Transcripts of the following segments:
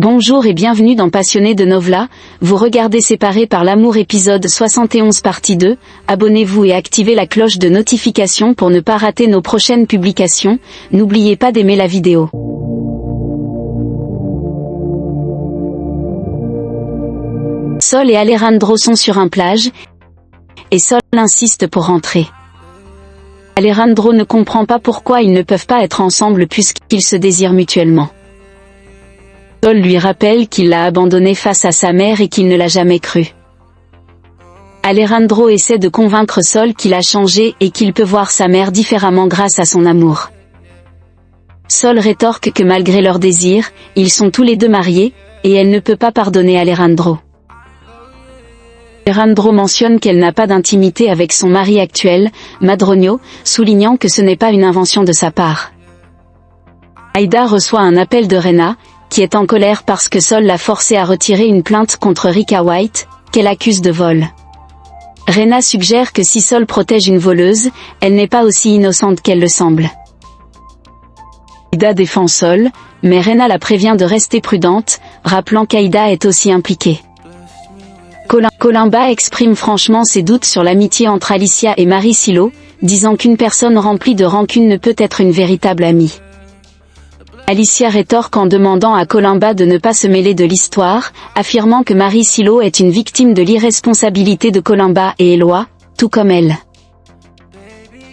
Bonjour et bienvenue dans Passionné de Novela, vous regardez Séparés par l'amour épisode 71 partie 2, abonnez-vous et activez la cloche de notification pour ne pas rater nos prochaines publications, n'oubliez pas d'aimer la vidéo. Sol et Alejandro sont sur un plage, et Sol insiste pour rentrer. Alejandro ne comprend pas pourquoi ils ne peuvent pas être ensemble puisqu'ils se désirent mutuellement. Sol lui rappelle qu'il l'a abandonné face à sa mère et qu'il ne l'a jamais cru. Alejandro essaie de convaincre Sol qu'il a changé et qu'il peut voir sa mère différemment grâce à son amour. Sol rétorque que malgré leur désir, ils sont tous les deux mariés, et elle ne peut pas pardonner Alejandro. Alejandro mentionne qu'elle n'a pas d'intimité avec son mari actuel, Madroño, soulignant que ce n'est pas une invention de sa part. Aida reçoit un appel de Rena, qui est en colère parce que Sol l'a forcée à retirer une plainte contre Rika White, qu'elle accuse de vol. Rena suggère que si Sol protège une voleuse, elle n'est pas aussi innocente qu'elle le semble. Aida défend Sol, mais Rena la prévient de rester prudente, rappelant qu'Aida est aussi impliquée. Colimba exprime franchement ses doutes sur l'amitié entre Alicia et Marie Silo, disant qu'une personne remplie de rancune ne peut être une véritable amie. Alicia rétorque en demandant à Colimba de ne pas se mêler de l'histoire, affirmant que Marie Silo est une victime de l'irresponsabilité de Colimba et Eloi, tout comme elle.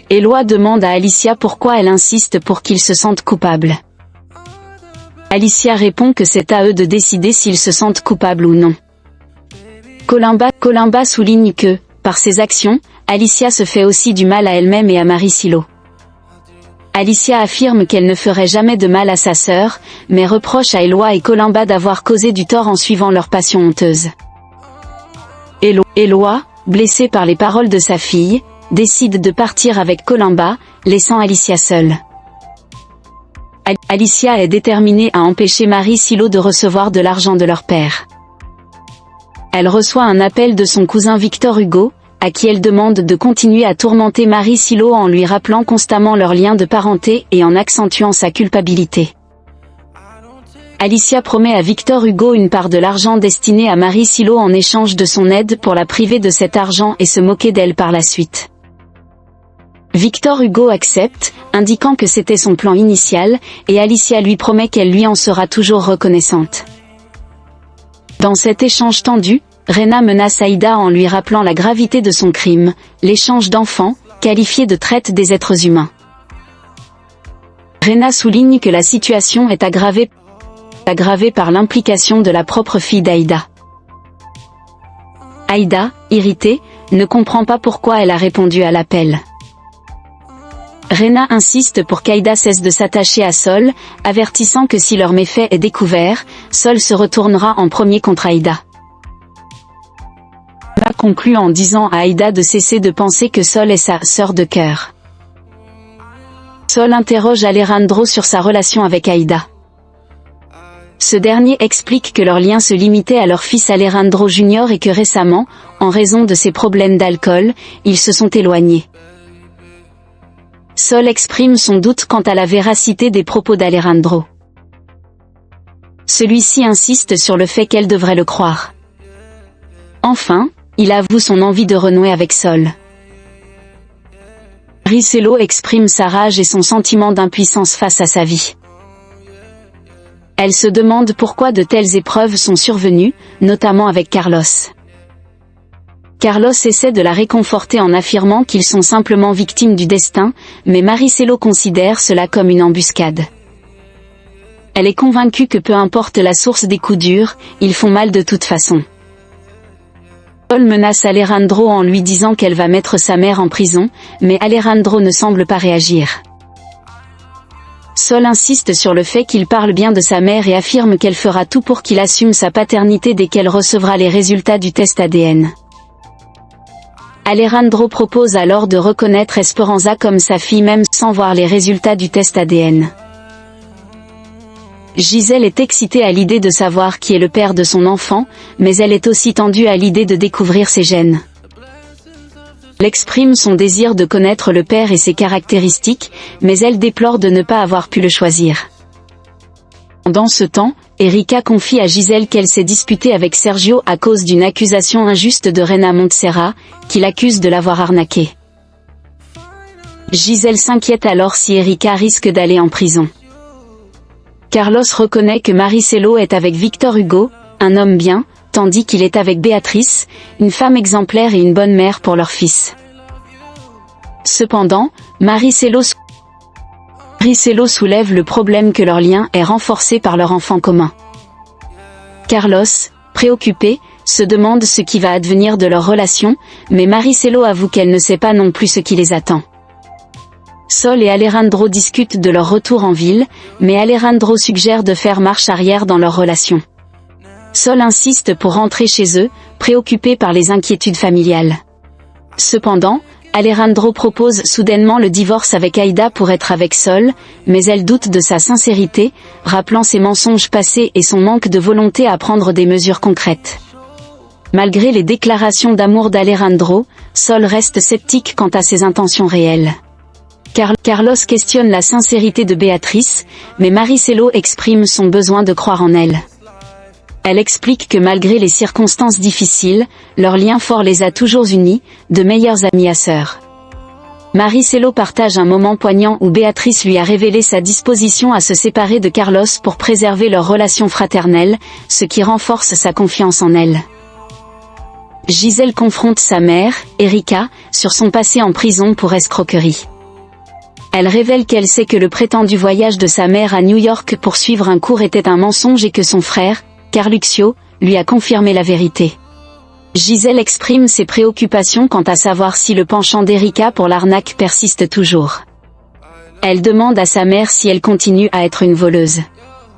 Eloi demande à Alicia pourquoi elle insiste pour qu'ils se sentent coupables. Alicia répond que c'est à eux de décider s'ils se sentent coupables ou non. Colimba souligne que, par ses actions, Alicia se fait aussi du mal à elle-même et à Marie Silo. Alicia affirme qu'elle ne ferait jamais de mal à sa sœur, mais reproche à Eloi et Colimba d'avoir causé du tort en suivant leur passion honteuse. Eloi, blessé par les paroles de sa fille, décide de partir avec Colimba, laissant Alicia seule. Alicia est déterminée à empêcher Marie Silo de recevoir de l'argent de leur père. Elle reçoit un appel de son cousin Victor Hugo, à qui elle demande de continuer à tourmenter Marie Silo en lui rappelant constamment leur lien de parenté et en accentuant sa culpabilité. Alicia promet à Victor Hugo une part de l'argent destiné à Marie Silo en échange de son aide pour la priver de cet argent et se moquer d'elle par la suite. Victor Hugo accepte, indiquant que c'était son plan initial, et Alicia lui promet qu'elle lui en sera toujours reconnaissante. Dans cet échange tendu, Rena menace Aida en lui rappelant la gravité de son crime, l'échange d'enfants, qualifié de traite des êtres humains. Rena souligne que la situation est aggravée par l'implication de la propre fille d'Aida. Aida, irritée, ne comprend pas pourquoi elle a répondu à l'appel. Rena insiste pour qu'Aida cesse de s'attacher à Sol, avertissant que si leur méfait est découvert, Sol se retournera en premier contre Aida. Rena conclut en disant à Aida de cesser de penser que Sol est sa sœur de cœur. Sol interroge Alejandro sur sa relation avec Aida. Ce dernier explique que leur lien se limitait à leur fils Alejandro Jr. et que récemment, en raison de ses problèmes d'alcool, ils se sont éloignés. Sol exprime son doute quant à la véracité des propos d'Alejandro. Celui-ci insiste sur le fait qu'elle devrait le croire. Enfin, il avoue son envie de renouer avec Sol. Marie Silo exprime sa rage et son sentiment d'impuissance face à sa vie. Elle se demande pourquoi de telles épreuves sont survenues, notamment avec Carlos. Carlos essaie de la réconforter en affirmant qu'ils sont simplement victimes du destin, mais Marie Silo considère cela comme une embuscade. Elle est convaincue que peu importe la source des coups durs, ils font mal de toute façon. Sol menace Alejandro en lui disant qu'elle va mettre sa mère en prison, mais Alejandro ne semble pas réagir. Sol insiste sur le fait qu'il parle bien de sa mère et affirme qu'elle fera tout pour qu'il assume sa paternité dès qu'elle recevra les résultats du test ADN. Alejandro propose alors de reconnaître Esperanza comme sa fille même sans voir les résultats du test ADN. Gisèle est excitée à l'idée de savoir qui est le père de son enfant, mais elle est aussi tendue à l'idée de découvrir ses gènes. Elle exprime son désir de connaître le père et ses caractéristiques, mais elle déplore de ne pas avoir pu le choisir. Pendant ce temps, Erika confie à Gisèle qu'elle s'est disputée avec Sergio à cause d'une accusation injuste de Reina Montserrat, qui l'accuse de l'avoir arnaqué. Gisèle s'inquiète alors si Erika risque d'aller en prison. Carlos reconnaît que Maricelo est avec Victor Hugo, un homme bien, tandis qu'il est avec Béatrice, une femme exemplaire et une bonne mère pour leur fils. Cependant, Maricelo soulève le problème que leur lien est renforcé par leur enfant commun. Carlos, préoccupé, se demande ce qui va advenir de leur relation, mais Maricelo avoue qu'elle ne sait pas non plus ce qui les attend. Sol et Alejandro discutent de leur retour en ville, mais Alejandro suggère de faire marche arrière dans leur relation. Sol insiste pour rentrer chez eux, préoccupé par les inquiétudes familiales. Cependant, Alejandro propose soudainement le divorce avec Aïda pour être avec Sol, mais elle doute de sa sincérité, rappelant ses mensonges passés et son manque de volonté à prendre des mesures concrètes. Malgré les déclarations d'amour d'Alejandro, Sol reste sceptique quant à ses intentions réelles. Carlos questionne la sincérité de Béatrice, mais Maricelo exprime son besoin de croire en elle. Elle explique que malgré les circonstances difficiles, leur lien fort les a toujours unis, de meilleurs amis à sœurs. Maricelo partage un moment poignant où Béatrice lui a révélé sa disposition à se séparer de Carlos pour préserver leur relation fraternelle, ce qui renforce sa confiance en elle. Gisèle confronte sa mère, Erika, sur son passé en prison pour escroquerie. Elle révèle qu'elle sait que le prétendu voyage de sa mère à New York pour suivre un cours était un mensonge et que son frère, Carluxio, lui a confirmé la vérité. Gisèle exprime ses préoccupations quant à savoir si le penchant d'Erika pour l'arnaque persiste toujours. Elle demande à sa mère si elle continue à être une voleuse.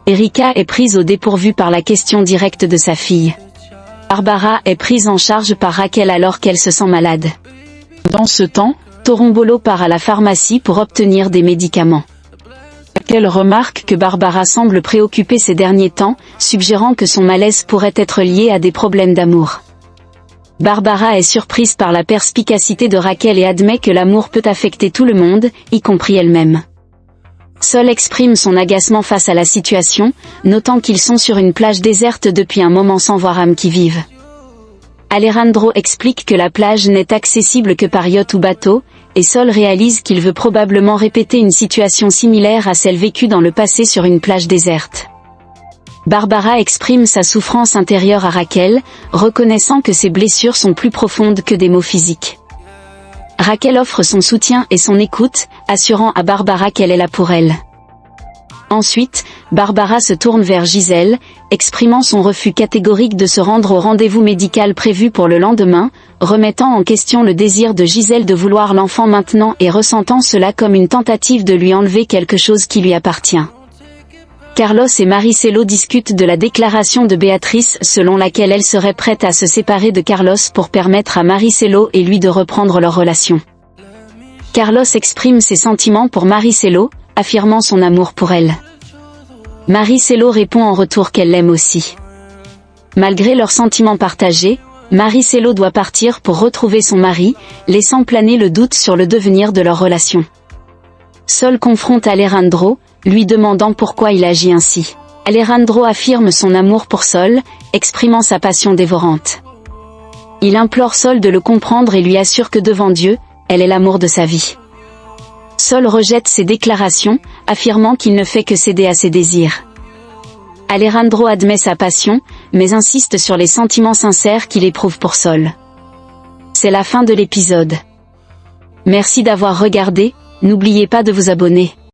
Erika est prise au dépourvu par la question directe de sa fille. Barbara est prise en charge par Raquel alors qu'elle se sent malade. Dans ce temps, Torombolo part à la pharmacie pour obtenir des médicaments. Raquel remarque que Barbara semble préoccupée ces derniers temps, suggérant que son malaise pourrait être lié à des problèmes d'amour. Barbara est surprise par la perspicacité de Raquel et admet que l'amour peut affecter tout le monde, y compris elle-même. Sol exprime son agacement face à la situation, notant qu'ils sont sur une plage déserte depuis un moment sans voir âme qui vive. Alejandro explique que la plage n'est accessible que par yacht ou bateau, et Sol réalise qu'il veut probablement répéter une situation similaire à celle vécue dans le passé sur une plage déserte. Barbara exprime sa souffrance intérieure à Raquel, reconnaissant que ses blessures sont plus profondes que des maux physiques. Raquel offre son soutien et son écoute, assurant à Barbara qu'elle est là pour elle. Ensuite, Barbara se tourne vers Gisèle, exprimant son refus catégorique de se rendre au rendez-vous médical prévu pour le lendemain, remettant en question le désir de Gisèle de vouloir l'enfant maintenant et ressentant cela comme une tentative de lui enlever quelque chose qui lui appartient. Carlos et Maricelo discutent de la déclaration de Béatrice selon laquelle elle serait prête à se séparer de Carlos pour permettre à Maricelo et lui de reprendre leur relation. Carlos exprime ses sentiments pour Maricelo, affirmant son amour pour elle. Maricelo répond en retour qu'elle l'aime aussi. Malgré leurs sentiments partagés, Maricelo doit partir pour retrouver son mari, laissant planer le doute sur le devenir de leur relation. Sol confronte Alejandro, lui demandant pourquoi il agit ainsi. Alejandro affirme son amour pour Sol, exprimant sa passion dévorante. Il implore Sol de le comprendre et lui assure que devant Dieu, elle est l'amour de sa vie. Sol rejette ses déclarations, affirmant qu'il ne fait que céder à ses désirs. Alejandro admet sa passion, mais insiste sur les sentiments sincères qu'il éprouve pour Sol. C'est la fin de l'épisode. Merci d'avoir regardé, n'oubliez pas de vous abonner.